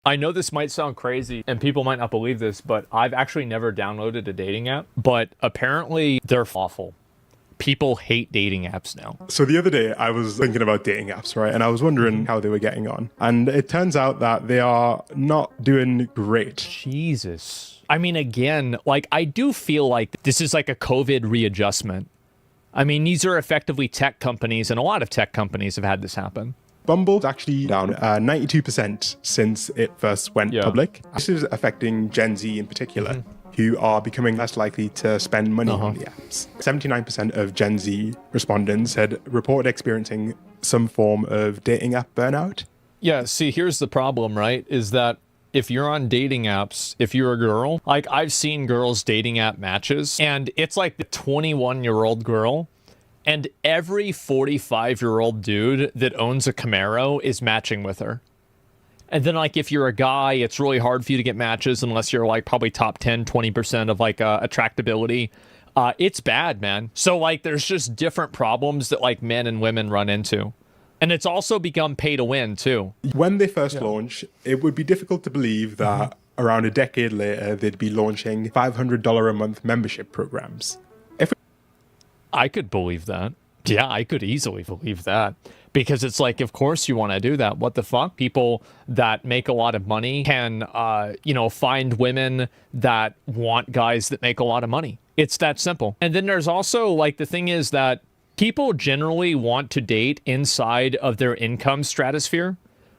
I know this might sound crazy and people might not believe this, but I've actually never downloaded a dating app, but apparently they're awful. People hate dating apps now. So the other day I was thinking about dating apps, right? And I was wondering how they were getting on. And it turns out that they are not doing great. Jesus. I mean, again, like I do feel like this is like a COVID readjustment. I mean, these are effectively tech companies, and a lot of tech companies have had this happen. Bumble's actually down 92% since it first went public. This is affecting Gen Z in particular, who are becoming less likely to spend money on the apps. 79% of Gen Z respondents had reported experiencing some form of dating app burnout. Yeah, see, here's the problem, right? Is that if you're on dating apps, if you're a girl, like I've seen girls dating app matches, and it's like the 21-year-old girl, and every 45-year-old dude that owns a Camaro is matching with her. And then, like, if you're a guy, it's really hard for you to get matches unless you're, like, probably top 10, 20% of, like, attractability. It's bad, man. So, like, there's just different problems that, like, men and women run into. And it's also become pay to win, too. When they first launched, it would be difficult to believe that around a decade later, they'd be launching $500 a month membership programs. I could believe that. Yeah, I could easily believe that. Because it's like, of course you want to do that. What the fuck? People that make a lot of money can, find women that want guys that make a lot of money. It's that simple. And then there's also, like, the thing is that people generally want to date inside of their income stratosphere.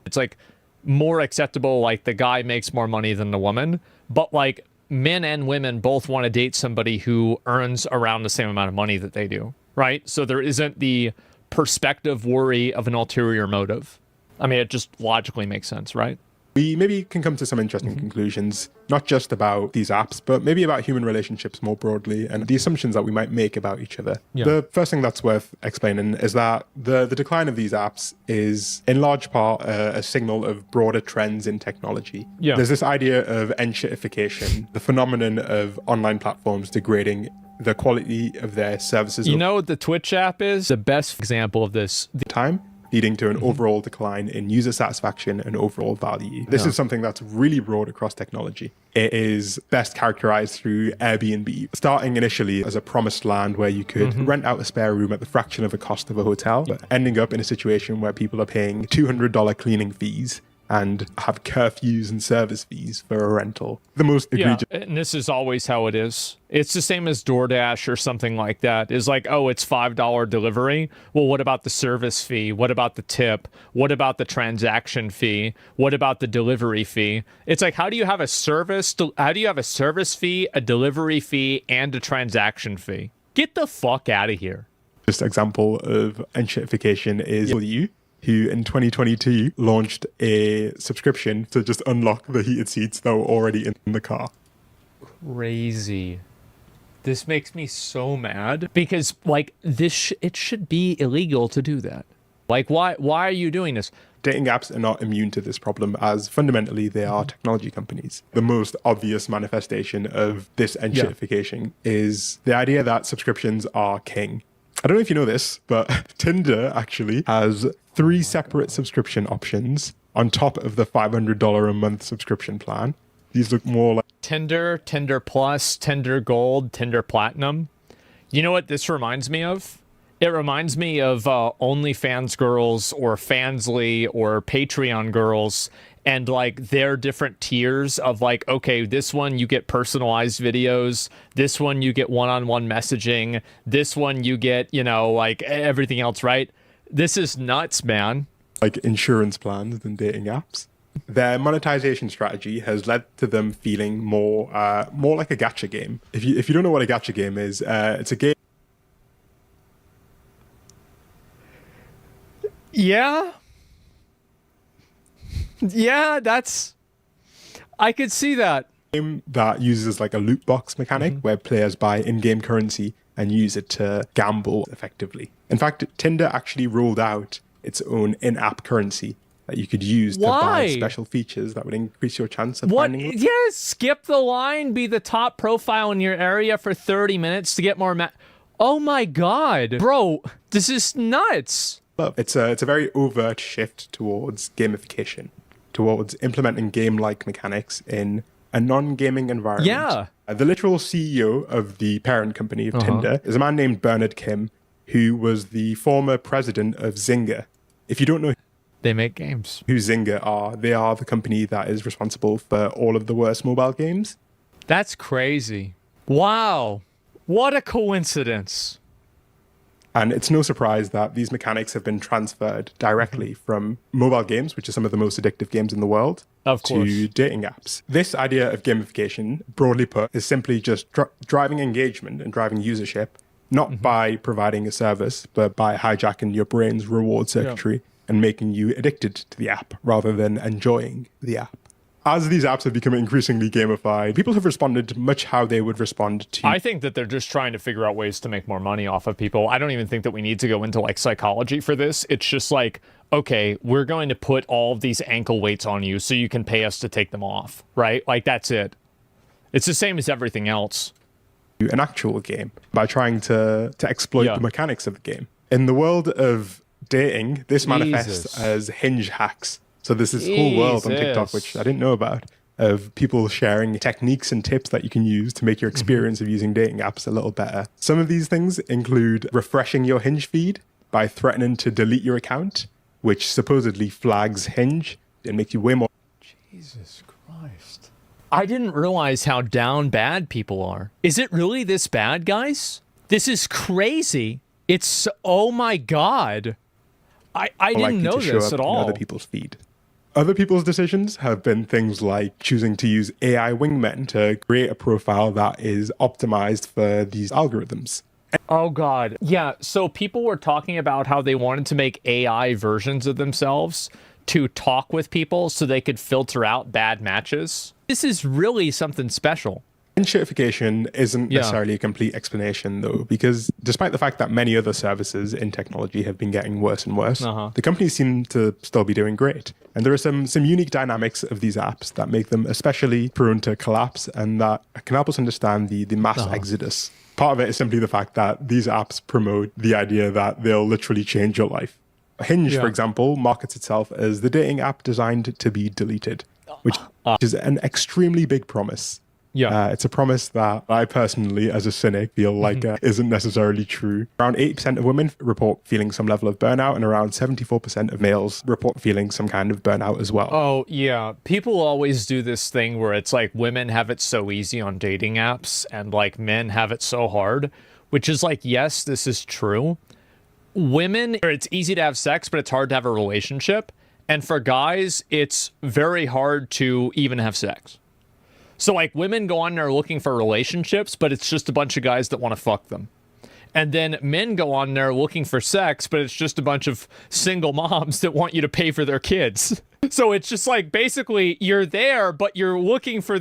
It's, like, more acceptable, like, the guy makes more money than the woman. But, like, men and women both want to date somebody who earns around the same amount of money that they do, right? So there isn't the perspective worry of an ulterior motive. I mean, it just logically makes sense, right? We maybe can come to some interesting conclusions, not just about these apps, but maybe about human relationships more broadly and the assumptions that we might make about each other. Yeah. The first thing that's worth explaining is that the decline of these apps is in large part a signal of broader trends in technology. Yeah. There's this idea of enshittification, the phenomenon of online platforms degrading the quality of their services. You know what the Twitch app is? The best example of this. Time, leading to an overall decline in user satisfaction and overall value. This is something that's really broad across technology. It is best characterized through Airbnb, starting initially as a promised land where you could rent out a spare room at the fraction of the cost of a hotel, but ending up in a situation where people are paying $200 cleaning fees and have curfews and service fees for a rental. The most egregious. Yeah, and this is always how it is. It's the same as DoorDash or something like that. It's like, oh, it's $5 delivery. Well, what about the service fee? What about the tip? What about the transaction fee? What about the delivery fee? It's like, how do you have a service? How do you have a service fee, a delivery fee, and a transaction fee? Get the fuck out of here. Just example of enshittification is you, who in 2022 launched a subscription to just unlock the heated seats that were already in the car. Crazy. This makes me so mad because, like, it should be illegal to do that. Like, why are you doing this? Dating apps are not immune to this problem, as fundamentally they are technology companies. The most obvious manifestation of this enshittification is the idea that subscriptions are king. I don't know if you know this, but Tinder actually has 3 separate subscription options on top of the $500 a month subscription plan. These look more like Tinder, Tinder Plus, Tinder Gold, Tinder Platinum. You know what this reminds me of? It reminds me of OnlyFans girls or Fansly or Patreon girls and, like, their different tiers of, like, okay, this one you get personalized videos, this one you get one-on-one messaging, this one you get, like, everything else, right? This is nuts, man. Like insurance plans than dating apps. Their monetization strategy has led to them feeling more like a gacha game. If you don't know what a gacha game is, it's a game. Yeah. Yeah, I could see that. Game that uses like a loot box mechanic where players buy in-game currency and use it to gamble effectively. In fact, Tinder actually rolled out its own in-app currency that you could use to buy special features that would increase your chance of finding love. Yeah, skip the line, be the top profile in your area for 30 minutes to get more Oh my god. Bro, this is nuts. It's a very overt shift towards gamification. towards implementing game-like mechanics in a non-gaming environment. Yeah. The literal CEO of the parent company of Tinder is a man named Bernard Kim, who was the former president of Zynga. If you don't know They make games. who Zynga are, they are the company that is responsible for all of the worst mobile games. That's crazy. Wow. What a coincidence. And it's no surprise that these mechanics have been transferred directly from mobile games, which are some of the most addictive games in the world, Of course. to dating apps. This idea of gamification, broadly put, is simply just driving engagement and driving usership, not by providing a service, but by hijacking your brain's reward circuitry and making you addicted to the app rather than enjoying the app. As these apps have become increasingly gamified, people have responded much how they would respond to... I think that they're just trying to figure out ways to make more money off of people. I don't even think that we need to go into like psychology for this. It's just like, okay, we're going to put all of these ankle weights on you so you can pay us to take them off, right? Like, that's it. It's the same as everything else. An actual game by trying to exploit the mechanics of the game. In the world of dating, this manifests as hinge hacks. So there's this whole world on TikTok, which I didn't know about, of people sharing techniques and tips that you can use to make your experience of using dating apps a little better. Some of these things include refreshing your Hinge feed by threatening to delete your account, which supposedly flags Hinge and makes you way more... Jesus Christ. I didn't realize how down bad people are. Is it really this bad, guys? This is crazy. It's... Oh my God. I didn't know this at all. Other people's feed. Other people's decisions have been things like choosing to use AI wingmen to create a profile that is optimized for these algorithms. Oh, God. Yeah, so people were talking about how they wanted to make AI versions of themselves to talk with people so they could filter out bad matches. This is really something special. Enshittification isn't necessarily a complete explanation, though, because despite the fact that many other services in technology have been getting worse and worse, the companies seem to still be doing great. And there are some unique dynamics of these apps that make them especially prone to collapse and that can help us understand the mass exodus. Part of it is simply the fact that these apps promote the idea that they'll literally change your life. Hinge, for example, markets itself as the dating app designed to be deleted, which is an extremely big promise. Yeah. It's a promise that I personally, as a cynic, feel like isn't necessarily true. Around 80% of women report feeling some level of burnout, and around 74% of males report feeling some kind of burnout as well. Oh, yeah. People always do this thing where it's like women have it so easy on dating apps and like men have it so hard, which is like, yes, this is true. Women, it's easy to have sex, but it's hard to have a relationship. And for guys, it's very hard to even have sex. So, like, women go on there looking for relationships, but it's just a bunch of guys that want to fuck them. And then men go on there looking for sex, but it's just a bunch of single moms that want you to pay for their kids. So it's just like, basically, you're there, but you're looking for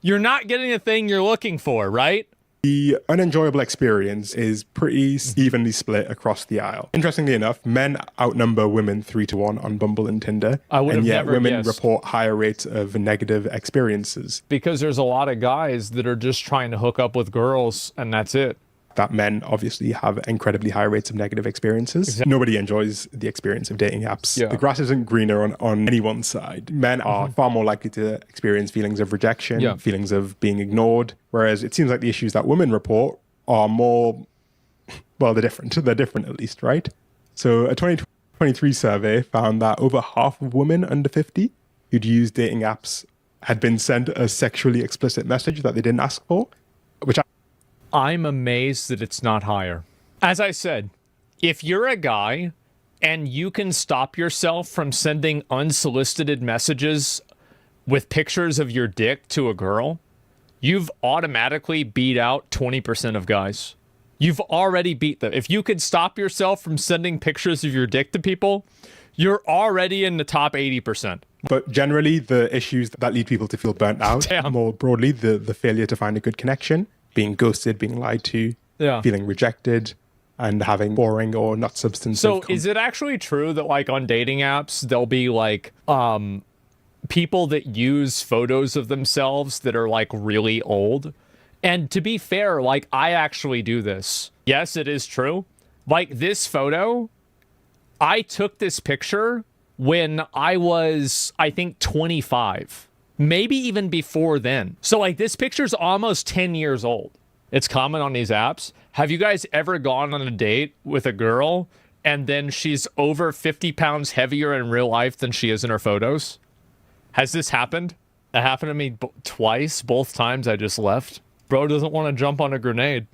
you're not getting the thing you're looking for, right? The unenjoyable experience is pretty evenly split across the aisle. Interestingly enough, men outnumber women 3-1 on Bumble and Tinder. And yet women report higher rates of negative experiences. Because there's a lot of guys that are just trying to hook up with girls, and that's it. That men obviously have incredibly high rates of negative experiences. Exactly. Nobody enjoys the experience of dating apps. Yeah. The grass isn't greener on anyone's side. Men are far more likely to experience feelings of rejection, feelings of being ignored, whereas it seems like the issues that women report are more, well, they're different. They're different at least, right? So a 2023 survey found that over half of women under 50 who'd used dating apps had been sent a sexually explicit message that they didn't ask for, which I'm amazed that it's not higher. As I said, if you're a guy and you can stop yourself from sending unsolicited messages with pictures of your dick to a girl, you've automatically beat out 20% of guys. You've already beat them. If you could stop yourself from sending pictures of your dick to people, you're already in the top 80%. But generally, the issues that lead people to feel burnt out, more broadly, the failure to find a good connection, being ghosted, being lied to, feeling rejected, and having boring or not substantive. So is it actually true that like on dating apps, there'll be like people that use photos of themselves that are like really old? And to be fair, like I actually do this. Yes, it is true. Like this photo, I took this picture when I was, I think, 25, maybe even before then. So like this picture's almost 10 years old. It's common on these apps. Have you guys ever gone on a date with a girl and then she's over 50 pounds heavier in real life than she is in her photos? Has this happened? It happened to me twice, both times I just left. Bro doesn't want to jump on a grenade.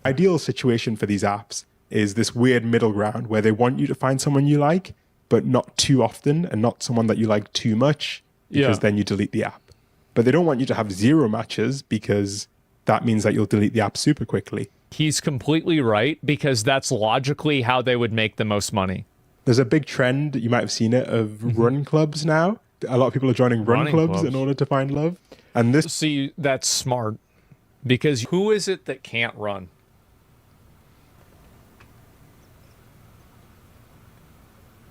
Ideal situation for these apps is this weird middle ground where they want you to find someone you like, but not too often and not someone that you like too much, because then you delete the app. But they don't want you to have 0 matches because that means that you'll delete the app super quickly. He's completely right, because that's logically how they would make the most money. There's a big trend, you might have seen it, of run clubs now. A lot of people are joining run clubs in order to find love. And this... See, that's smart. Because who is it that can't run?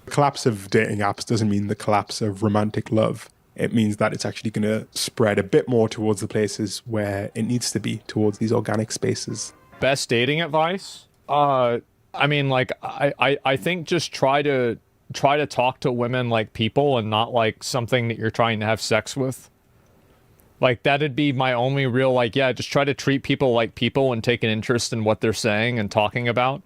The collapse of dating apps doesn't mean the collapse of romantic love. It means that it's actually going to spread a bit more towards the places where it needs to be, towards these organic spaces. Best dating advice? I mean, like, I think just try to talk to women like people and not like something that you're trying to have sex with. Like, that'd be my only real, like, yeah, just try to treat people like people and take an interest in what they're saying and talking about.